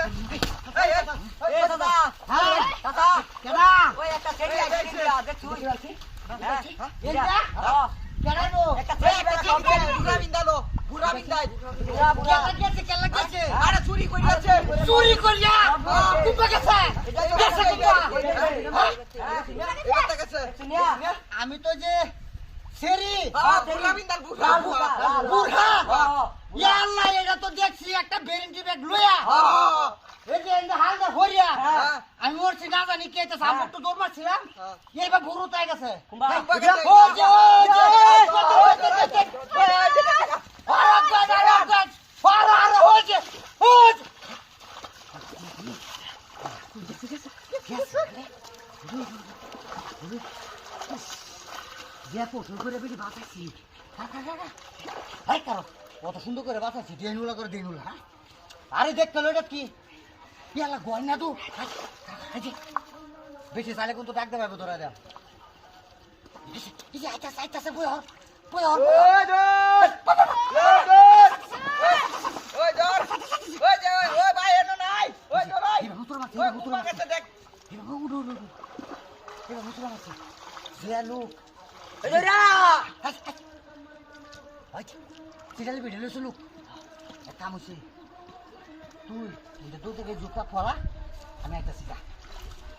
এই দাদা হ্যাঁ দাদা কেডা ওই একটা ছেড়ে আইছি দেখছু এটা কেডা নো একটা ছেড়ে বুড়া বিন্দালো বুড়া বিন্দাই কেলা গেছে আরে চুরি কইরাছে চুরি কইরা কুপা গেছে গেছে কুপা গেছে আমি তো যে সেরি বুড়া বিন্দাল বুড়া বুড়া ইয়া আল্লাহ এটা তো দেখছি একটা বেরেন্টি ব্যাগ লইয়া এই যে এই হালদা হরিয়া আমি ওরছি না জানি কে এটা সামনে একটু দৌড় মারছিলাম এইবার গরু তাই গেছে ও যে কত সুন্দর করে বাঁচাচ্ছি দেনুলা করে দেনুলা হ্যাঁ আরে দেখ পেলো এটা কি পেলা গয়না তো বেশি চাইলে কিন্তু ডাকতে পারবে তোরা দেখ আইতাছে বই হর বই হর সিরিয়াল ভিডিও লইছ লোক একটা কাম হইছে তুই দূর থেকে জুতা খোলা আমি একটা সিগা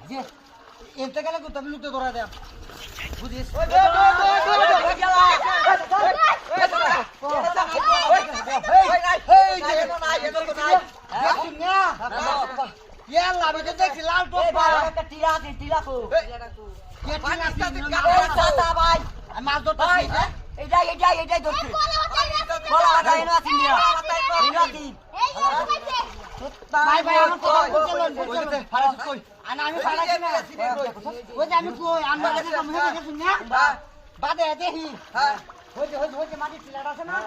যে এতে গেলে তো তুমি লুকতে ধরা দেব বুঝিস মাছ ধরতে এইটাই ধরছি ভাই ভাই আমার কথা বলছেন ফারাজ কই আমি ফারাজ না ওই যে আমি কই আমরা কাছে তো মেরে গেছি না বাদে দেখি হ্যাঁ ওই যে মাটি টিলাটা আছে না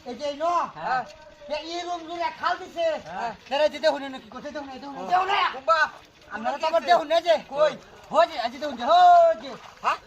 এই যে নো হ্যাঁ এই রুম জুড়ে খাল দিছে ফেরে দিতে হইনি না কি করতে দেও না দেও না আমরা তো আবার দেও না যে কই হই যে আজি দেও যে হই যে হ্যাঁ